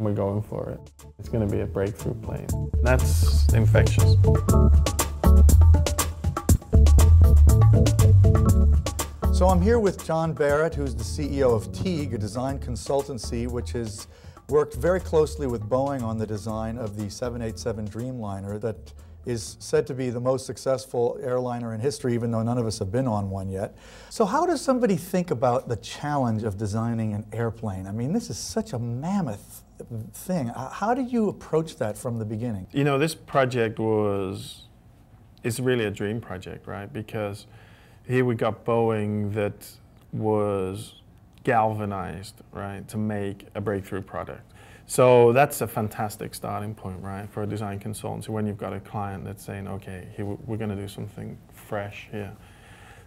We're going for it. It's going to be a breakthrough plane. That's infectious. So I'm here with John Barratt, who's the CEO of Teague, a design consultancy which has worked very closely with Boeing on the design of the 787 Dreamliner that is said to be the most successful airliner in history, even though none of us have been on one yet. So how does somebody think about the challenge of designing an airplane? I mean, this is such a mammoth thing. How did you approach that from the beginning? You know, this project is really a dream project, right? Because here we got Boeing that was galvanized, right, to make a breakthrough product. So that's a fantastic starting point, right, for a design consultancy when you've got a client that's saying, okay, here we're going to do something fresh here.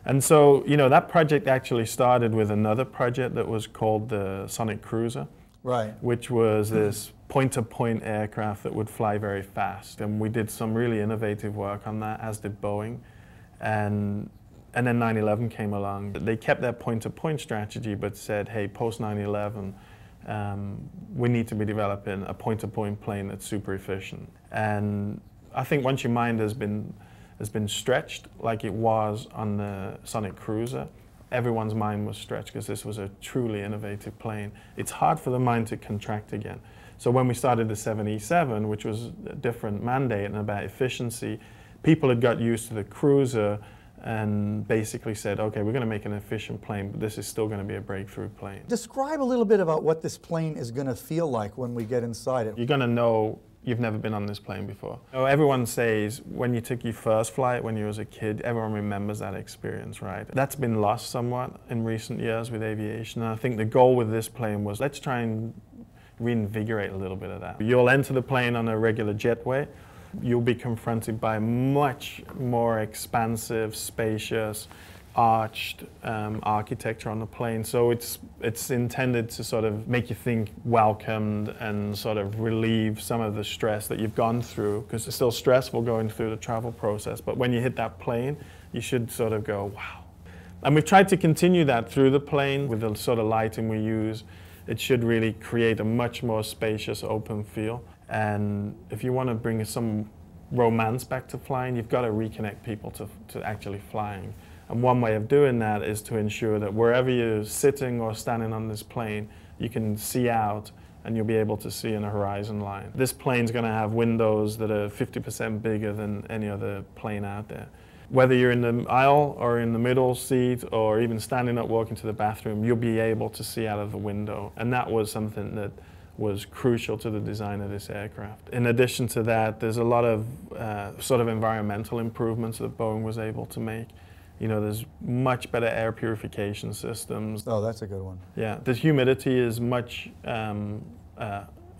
And so, you know, that project actually started with another project that was called the Sonic Cruiser, right, which was this point-to-point aircraft that would fly very fast. And we did some really innovative work on that, as did Boeing. And then 9/11 came along. They kept their point-to-point strategy, but said, hey, post 9/11, we need to be developing a point-to-point plane that's super efficient. And I think once your mind has been stretched, like it was on the Sonic Cruiser, everyone's mind was stretched because this was a truly innovative plane. It's hard for the mind to contract again. So when we started the 787, which was a different mandate and about efficiency, people had got used to the Cruiser and basically said, okay, we're going to make an efficient plane, but this is still going to be a breakthrough plane. Describe a little bit about what this plane is going to feel like when we get inside it. You're going to know you've never been on this plane before. So everyone says when you took your first flight when you was a kid, everyone remembers that experience, right? That's been lost somewhat in recent years with aviation. And I think the goal with this plane was, let's try and reinvigorate a little bit of that. You'll enter the plane on a regular jetway. You'll be confronted by much more expansive, spacious, arched architecture on the plane. So it's intended to sort of make you think welcomed and sort of relieve some of the stress that you've gone through, because it's still stressful going through the travel process. But when you hit that plane, you should sort of go, wow. And we've tried to continue that through the plane with the sort of lighting we use. It should really create a much more spacious, open feel. And if you want to bring some romance back to flying, you've got to reconnect people to actually flying. And one way of doing that is to ensure that wherever you're sitting or standing on this plane, you can see out and you'll be able to see in a horizon line. This plane's going to have windows that are 50% bigger than any other plane out there. Whether you're in the aisle or in the middle seat or even standing up walking to the bathroom, you'll be able to see out of the window. And that was something that was crucial to the design of this aircraft. In addition to that, there's a lot of sort of environmental improvements that Boeing was able to make. You know, there's much better air purification systems. Oh, that's a good one. Yeah, the humidity is much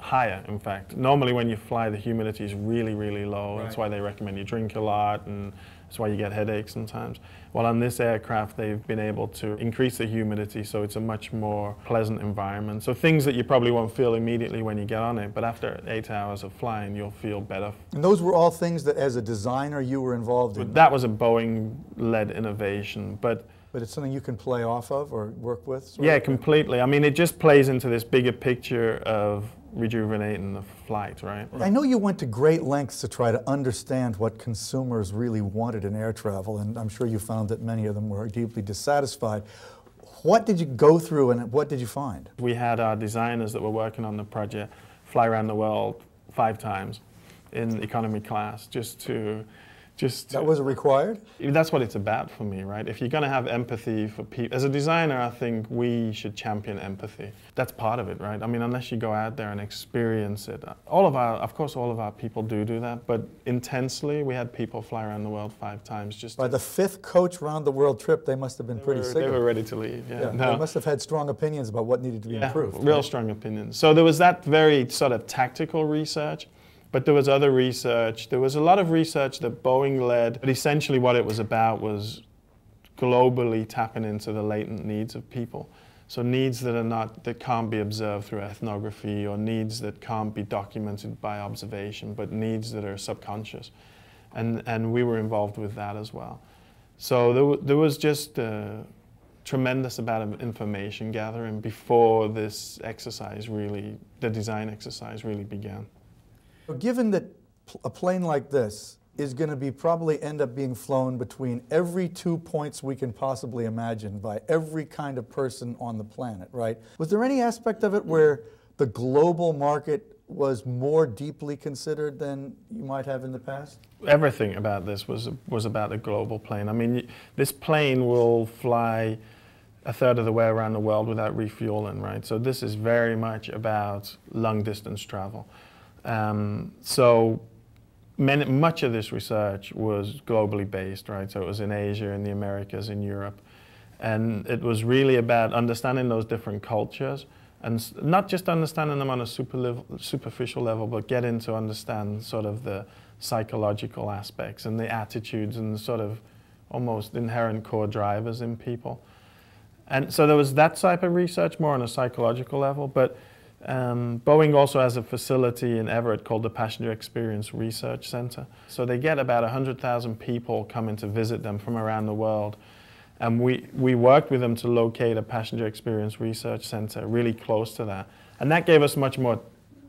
higher, in fact. Normally when you fly, the humidity is really, really low. Right. That's why they recommend you drink a lot, and that's why you get headaches sometimes. Well, on this aircraft, they've been able to increase the humidity, so it's a much more pleasant environment. So things that you probably won't feel immediately when you get on it, but after 8 hours of flying, you'll feel better. And those were all things that, as a designer, you were involved in? That was a Boeing-led innovation, but it's something you can play off of or work with? Yeah, completely. I mean, it just plays into this bigger picture of rejuvenating the flight, right? I know you went to great lengths to try to understand what consumers really wanted in air travel, and I'm sure you found that many of them were deeply dissatisfied. What did you go through and what did you find? We had our designers that were working on the project fly around the world 5 times in economy class just to That wasn't required? That's what it's about for me, right? If you're going to have empathy for people, as a designer, I think we should champion empathy. That's part of it, right? I mean, unless you go out there and experience it. Of course, all of our people do that, but intensely, we had people fly around the world 5 times. Just by the 5th coach round the world trip, they must have been pretty sick. They were ready to leave, yeah. No. They must have had strong opinions about what needed to be improved. Real strong opinions. So there was that very sort of tactical research. But there was other research. There was a lot of research that Boeing led, but essentially what it was about was globally tapping into the latent needs of people. So needs that can't be observed through ethnography, or needs that can't be documented by observation, but needs that are subconscious. And we were involved with that as well. So there was just tremendous amount of information gathering before this exercise really, the design exercise really began. Given that a plane like this is going to be probably end up being flown between every 2 points we can possibly imagine by every kind of person on the planet, right? Was there any aspect of it where the global market was more deeply considered than you might have in the past? Everything about this was about a global plane. I mean, this plane will fly a third of the way around the world without refueling, right? So this is very much about long distance travel. Much of this research was globally based, right? So it was in Asia, in the Americas, in Europe. And it was really about understanding those different cultures, and not just understanding them on a superficial level, but getting to understand sort of the psychological aspects and the attitudes and the sort of almost inherent core drivers in people. And so there was that type of research more on a psychological level, but Boeing also has a facility in Everett called the Passenger Experience Research Center. So they get about 100,000 people coming to visit them from around the world. And we worked with them to locate a Passenger Experience Research Center really close to that. And that gave us much more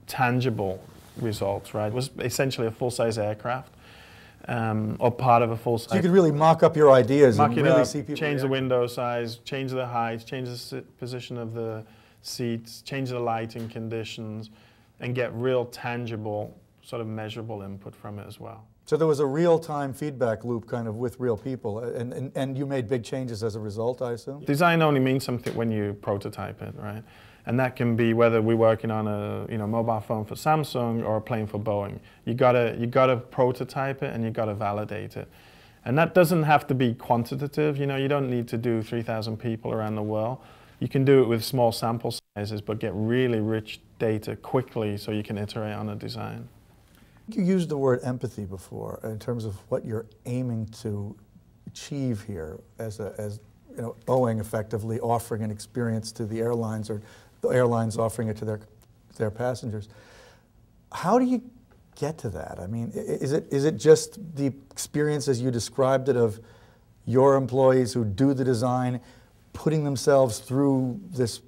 tangible results, right? It was essentially a full-size aircraft, or part of a full-size. So you could really mock up your ideas and really up, see people. Change the window size, change the height, change the position of the seats, change the lighting conditions, and get real tangible, sort of measurable input from it as well. So there was a real-time feedback loop kind of with real people, and you made big changes as a result, I assume? Design only means something when you prototype it, right? And that can be whether we're working on a mobile phone for Samsung or a plane for Boeing. You gotta prototype it and you gotta validate it. And that doesn't have to be quantitative, you don't need to do 3,000 people around the world. You can do it with small sample sizes, but get really rich data quickly so you can iterate on a design. You used the word empathy before in terms of what you're aiming to achieve here as Boeing effectively offering an experience to the airlines, or the airlines offering it to their passengers. How do you get to that? I mean, is it just the experience as you described it of your employees who do the design, putting themselves through this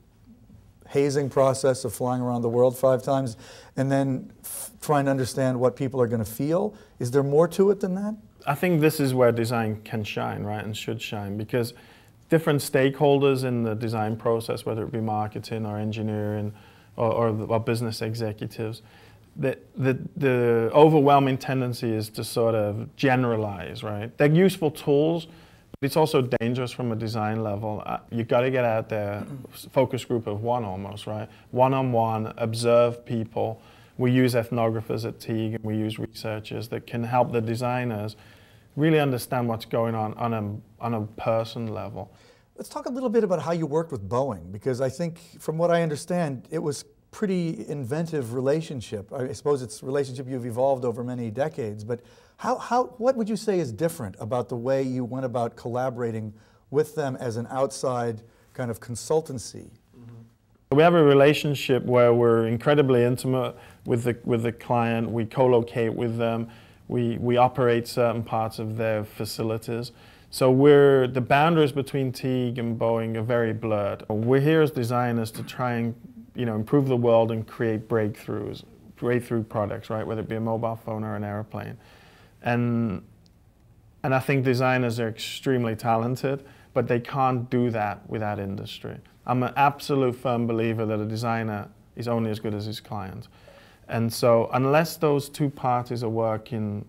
hazing process of flying around the world 5 times and then trying to understand what people are going to feel? Is there more to it than that? I think this is where design can shine, right, and should shine, because different stakeholders in the design process, whether it be marketing or engineering or business executives, the overwhelming tendency is to sort of generalize, right? They're useful tools, but it's also dangerous from a design level. You've got to get out there, focus group of one almost, right? One-on-one, observe people. We use ethnographers at Teague, and we use researchers that can help the designers really understand what's going on a person level. Let's talk a little bit about how you worked with Boeing, because I think, from what I understand, it was pretty inventive relationship. I suppose it's a relationship you've evolved over many decades, but what would you say is different about the way you went about collaborating with them as an outside kind of consultancy? We have a relationship where we're incredibly intimate with the client. We co-locate with them. We operate certain parts of their facilities. So the boundaries between Teague and Boeing are very blurred. We're here as designers to try and improve the world and create breakthrough products, right? Whether it be a mobile phone or an airplane. And I think designers are extremely talented, but they can't do that without industry. I'm an absolute firm believer that a designer is only as good as his client. And so unless those two parties are working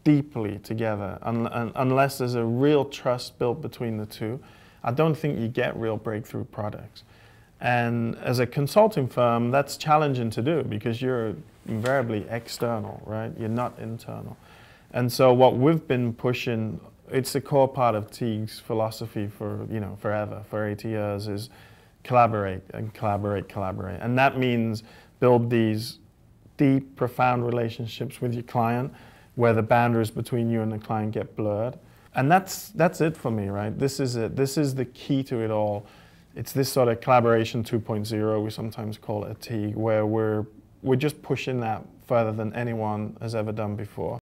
deeply together, unless there's a real trust built between the two, I don't think you get real breakthrough products. And as a consulting firm, that's challenging to do because you're invariably external, right? You're not internal. And so what we've been pushing, it's a core part of Teague's philosophy for, forever, for 80 years, is collaborate and collaborate, collaborate. And that means build these deep, profound relationships with your client where the boundaries between you and the client get blurred. And that's it for me, right? This is it. This is the key to it all. It's this sort of collaboration 2.0, we sometimes call it at Teague, where we're just pushing that further than anyone has ever done before.